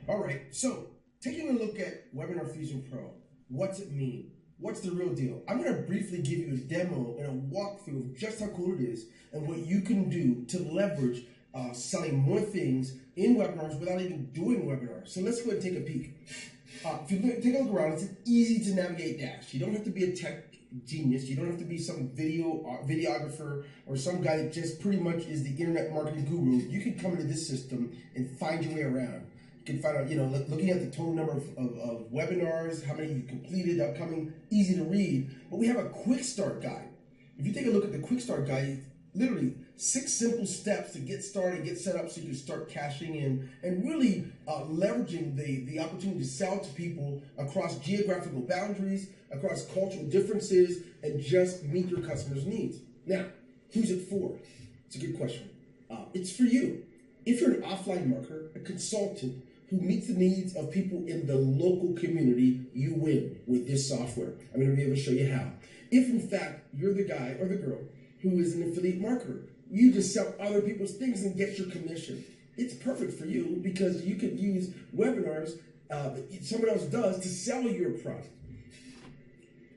All right, so taking a look at Webinar Fusion Pro, what's it mean? What's the real deal? I'm going to briefly give you a demo and a walkthrough of just how cool it is and what you can do to leverage selling more things in webinars without even doing webinars. So let's go ahead and take a peek. If you take a look around, it's an easy to navigate dash. You don't have to be a tech genius. You don't have to be some videographer or some guy that just pretty much is the internet marketing guru. You can come into this system and find your way around. You can find out, looking at the total number of webinars, how many you've completed, upcoming, easy to read. But we have a quick start guide. If you take a look at the quick start guide, literally 6 simple steps to get started, get set up so you can start cashing in and really leveraging the opportunity to sell to people across geographical boundaries, across cultural differences, and just meet your customers' needs. Now, who's it for? It's a good question. It's for you. If you're an offline marketer, a consultant who meets the needs of people in the local community, you win with this software. I'm going to be able to show you how. If in fact you're the guy or the girl who is an affiliate marketer, you just sell other people's things and get your commission. It's perfect for you because you could use webinars that someone else does to sell your product.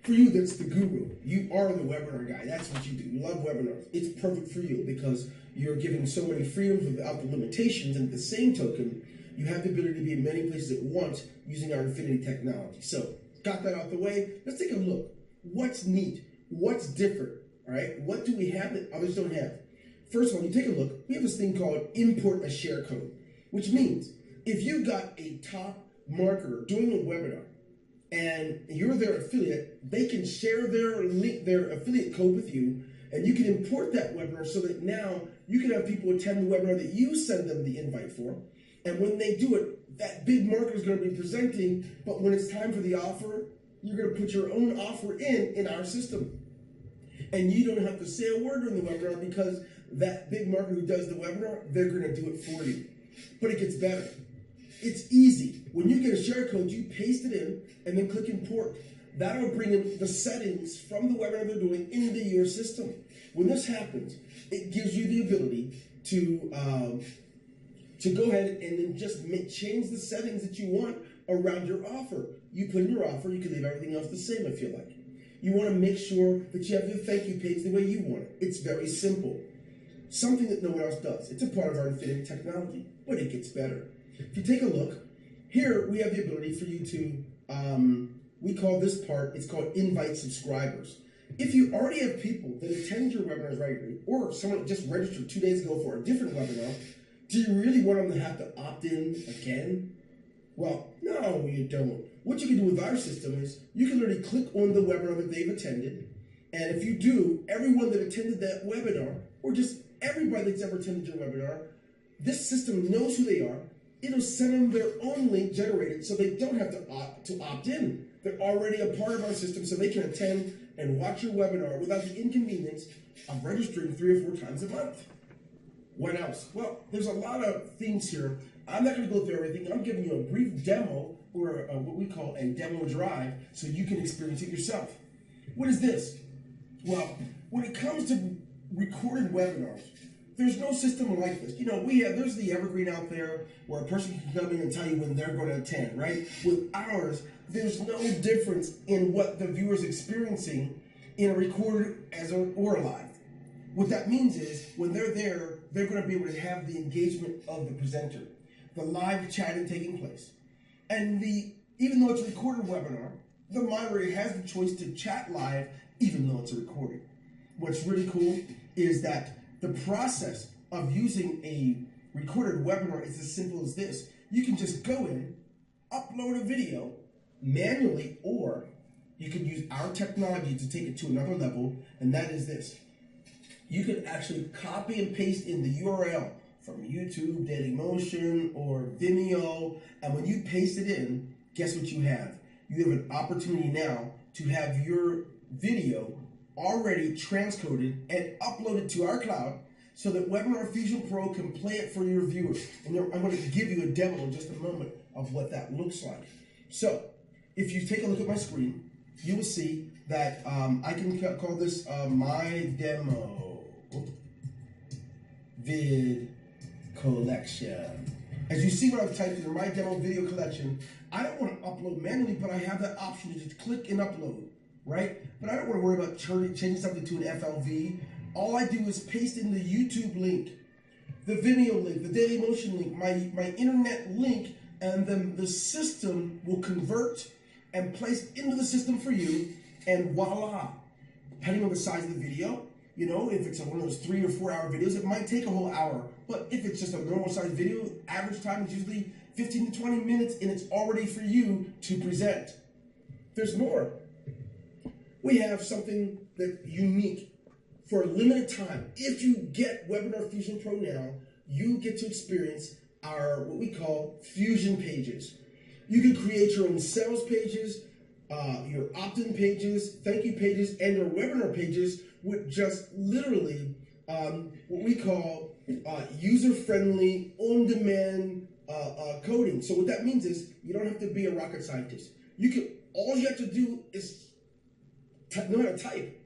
For you, that's the guru. You are the webinar guy. That's what you do. You love webinars. It's perfect for you because you're giving so many freedoms without the limitations, and at the same token, you have the ability to be in many places at once using our Infinity technology. So, got that out the way. Let's take a look. What's neat? What's different? All right? What do we have that others don't have? First of all, you take a look. We have this thing called import a share code, which means if you got a top marketer doing a webinar and you're their affiliate, they can share their link, their affiliate code with you, and you can import that webinar so that now you can have people attend the webinar that you send them the invite for. And when they do it, that big marketer is going to be presenting, but when it's time for the offer, you're going to put your own offer in our system. And you don't have to say a word during the webinar because that big marketer who does the webinar, they're going to do it for you. But it gets better. It's easy. When you get a share code, you paste it in and then click import. That'll bring in the settings from the webinar they're doing into your system. When this happens, it gives you the ability to go ahead and then just change the settings that you want around your offer. You put in your offer, you can leave everything else the same if you like. You want to make sure that you have your thank you page the way you want it. It's very simple. Something that no one else does. It's a part of our Infinity technology, but it gets better. If you take a look, here we have the ability for you to, we call this part, it's called invite subscribers. If you already have people that attend your webinars regularly, or someone just registered 2 days ago for a different webinar, do you really want them to have to opt in again? Well, no, you don't. What you can do with our system is you can literally click on the webinar that they've attended, and if you do, everyone that attended that webinar, or just everybody that's ever attended your webinar, this system knows who they are. It'll send them their own link generated so they don't have to opt in. They're already a part of our system so they can attend and watch your webinar without the inconvenience of registering 3 or 4 times a month. What else? Well, there's a lot of things here. I'm not going to go through everything. I'm giving you a brief demo, or what we call a demo drive, so you can experience it yourself. What is this? Well, when it comes to recorded webinars, there's no system like this. There's the evergreen out there where a person can come in and tell you when they're going to attend, right? With ours, there's no difference in what the viewer's experiencing in a recorded or live. What that means is when they're there, they're going to be able to have the engagement of the presenter, the live chatting taking place. And even though it's a recorded webinar, the moderator has the choice to chat live even though it's a recording. What's really cool is that the process of using a recorded webinar is as simple as this. You can just go in, upload a video manually, or you can use our technology to take it to another level, and that is this. You can actually copy and paste in the URL from YouTube, Dailymotion, or Vimeo, and when you paste it in, guess what you have? You have an opportunity now to have your video already transcoded and uploaded to our cloud so that Webinar Fusion Pro can play it for your viewers. And I'm going to give you a demo in just a moment of what that looks like. So, if you take a look at my screen, you will see that I can call this my demo vid collection. As you see what I've typed in my demo video collection, I don't want to upload manually, but I have that option to just click and upload, right? But I don't want to worry about changing something to an FLV. All I do is paste in the YouTube link, the Vimeo link, the Dailymotion link, my internet link, and then the system will convert and place into the system for you, and voila. Depending on the size of the video, you know, if it's one of those 3 or 4 hour videos, it might take a whole hour. But if it's just a normal size video, average time is usually 15 to 20 minutes, and it's already for you to present. There's more. We have something that's unique for a limited time. If you get Webinar Fusion Pro now, you get to experience our what we call Fusion pages. You can create your own sales pages, your opt-in pages, thank you pages, and your webinar pages with just literally what we call user-friendly, on-demand coding. So what that means is you don't have to be a rocket scientist. All you have to do is know how to type.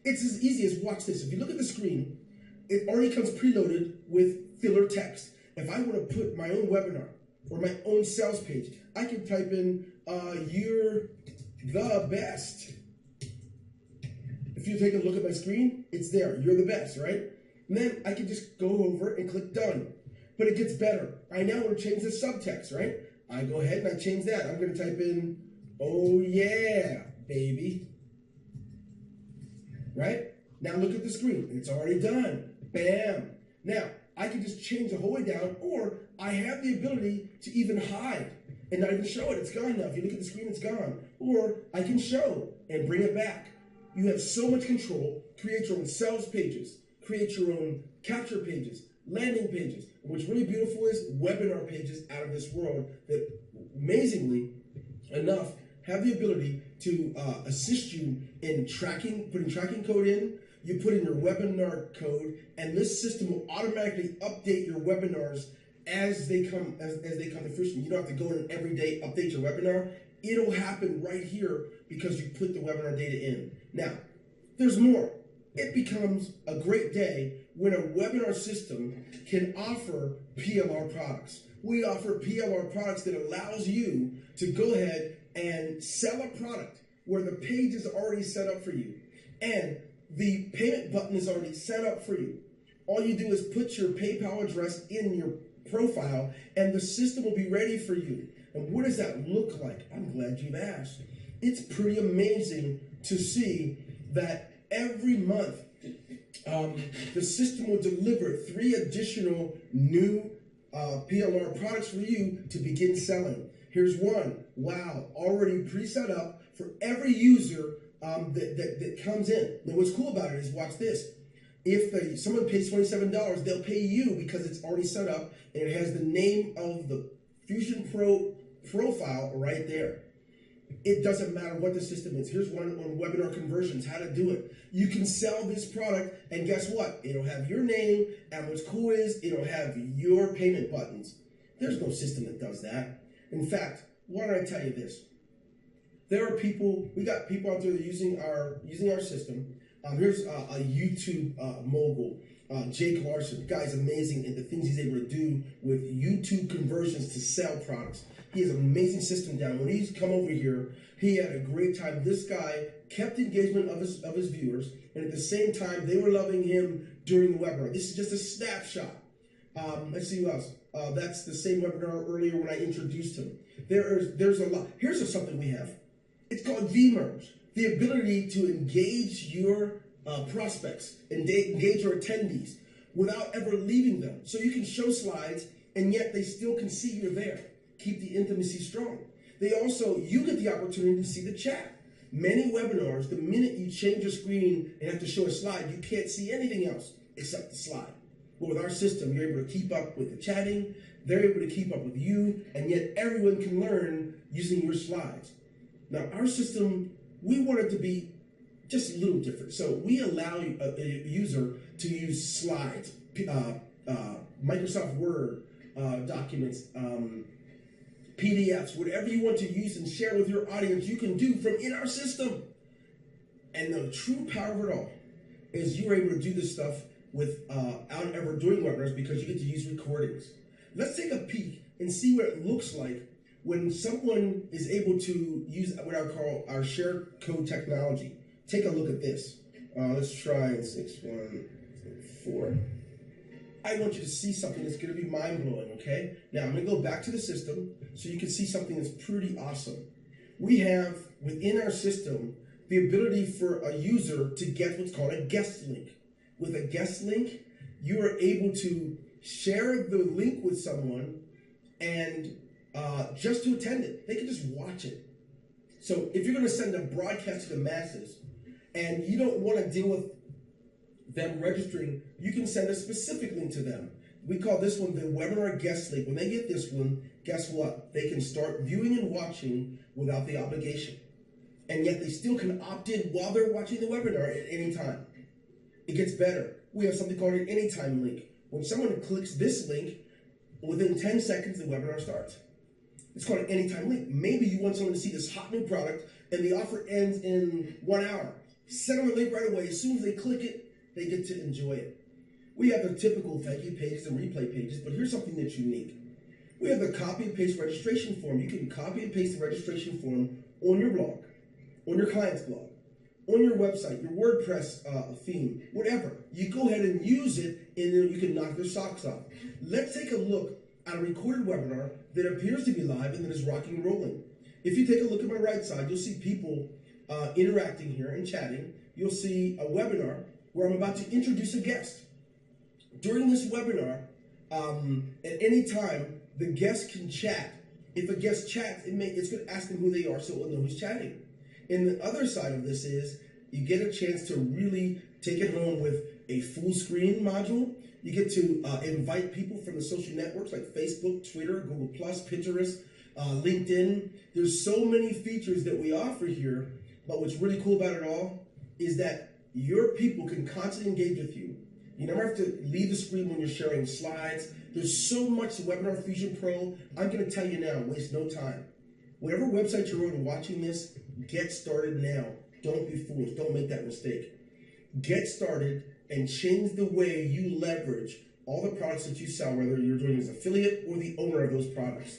It's as easy as watch this. If you look at the screen, it already comes preloaded with filler text. If I want to put my own webinar or my own sales page, I can type in, you're the best. If you take a look at my screen, it's there. You're the best, right? And then I can just go over and click done. But it gets better. I now want to change the subtext, right? I go ahead and I change that. I'm going to type in, oh yeah, baby. Right? Now look at the screen. It's already done. Bam. Now, I can just change the whole way down, or I have the ability to even hide and not even show it. It's gone now. If you look at the screen, it's gone. Or I can show and bring it back. You have so much control. Create your own sales pages. Create your own capture pages, landing pages. And what's really beautiful is webinar pages out of this world that, amazingly enough, have the ability to assist you in putting tracking code in. You put in your webinar code, and this system will automatically update your webinars as they come to fruition. You don't have to go in and every day update your webinar. It'll happen right here because you put the webinar data in. Now, there's more. It becomes a great day when a webinar system can offer PLR products. We offer PLR products that allows you to go ahead and sell a product where the page is already set up for you and the payment button is already set up for you. All you do is put your PayPal address in your profile and the system will be ready for you. And what does that look like? I'm glad you've asked. It's pretty amazing to see that every month the system will deliver 3 additional new PLR products for you to begin selling. Here's one. Wow, already pre-set up for every user that comes in. Now what's cool about it is, watch this. If someone pays $27, they'll pay you because it's already set up and it has the name of the Fusion Pro profile right there. It doesn't matter what the system is. Here's one on webinar conversions, how to do it. You can sell this product, and guess what? It'll have your name, and what's cool is it'll have your payment buttons. There's no system that does that. In fact, why don't I tell you this? There are people, we got people out there that are using our system. Here's a YouTube mogul, Jake Larson. The guy's amazing in the things he's able to do with YouTube conversions to sell products. He has an amazing system down. When he's come over here, he had a great time. This guy kept engagement of his viewers, and at the same time, they were loving him during the webinar. This is just a snapshot. Let's see who else. That's the same webinar earlier when I introduced him. There's a lot. Here's something we have. It's called VMerge. The ability to engage your prospects and engage your attendees without ever leaving them. So you can show slides, and yet they still can see you're there. Keep the intimacy strong. You get the opportunity to see the chat. Many webinars, the minute you change your screen and have to show a slide, you can't see anything else except the slide. But with our system, you're able to keep up with the chatting, they're able to keep up with you, and yet everyone can learn using your slides. Now, our system, we want it to be just a little different. So we allow a user to use slides, Microsoft Word documents, PDFs, whatever you want to use and share with your audience, you can do from in our system. And the true power of it all is you're able to do this stuff without ever doing webinars because you get to use recordings. Let's take a peek and see what it looks like when someone is able to use what I call our share code technology. Take a look at this. Let's try 6114. I want you to see something that's going to be mind-blowing, okay? Now, I'm going to go back to the system so you can see something that's pretty awesome. We have, within our system, the ability for a user to get what's called a guest link. With a guest link, you are able to share the link with someone and just to attend it. They can just watch it. So if you're going to send a broadcast to the masses and you don't want to deal with them registering, you can send a specific link to them. We call this one the webinar guest link. When they get this one, guess what? They can start viewing and watching without the obligation. And yet they still can opt in while they're watching the webinar at any time. It gets better. We have something called an anytime link. When someone clicks this link, within 10 seconds, the webinar starts. It's called an anytime link. Maybe you want someone to see this hot new product and the offer ends in 1 hour. Send them a link right away. As soon as they click it, they get to enjoy it. We have the typical thank you pages and replay pages, but here's something that's unique. We have the copy and paste registration form. You can copy and paste the registration form on your blog, on your client's blog, on your website, your WordPress theme, whatever. You go ahead and use it, and then you can knock their socks off. Let's take a look at a recorded webinar that appears to be live and that is rocking and rolling. If you take a look at my right side, you'll see people interacting here and chatting. You'll see a webinar where I'm about to introduce a guest. During this webinar, at any time, the guest can chat. If a guest chats, it's going to ask them who they are so it will know who's chatting. And the other side of this is you get a chance to really take it home with a full screen module. You get to invite people from the social networks like Facebook, Twitter, Google+, Pinterest, LinkedIn. There's so many features that we offer here, but what's really cool about it all is that your people can constantly engage with you. You never have to leave the screen when you're sharing slides. There's so much to Webinar Fusion Pro. I'm going to tell you now, waste no time. Whatever website you're on watching this, get started now. Don't be foolish. Don't make that mistake. Get started and change the way you leverage all the products that you sell, whether you're doing as affiliate or the owner of those products.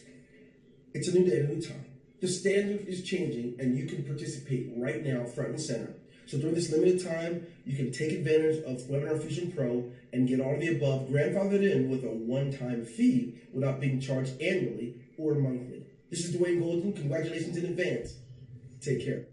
It's a new day, a new time. The standard is changing, and you can participate right now, front and center. So during this limited time, you can take advantage of Webinar Fusion Pro and get all of the above grandfathered in with a one-time fee without being charged annually or monthly. This is Dwayne Golden. Congratulations in advance. Take care.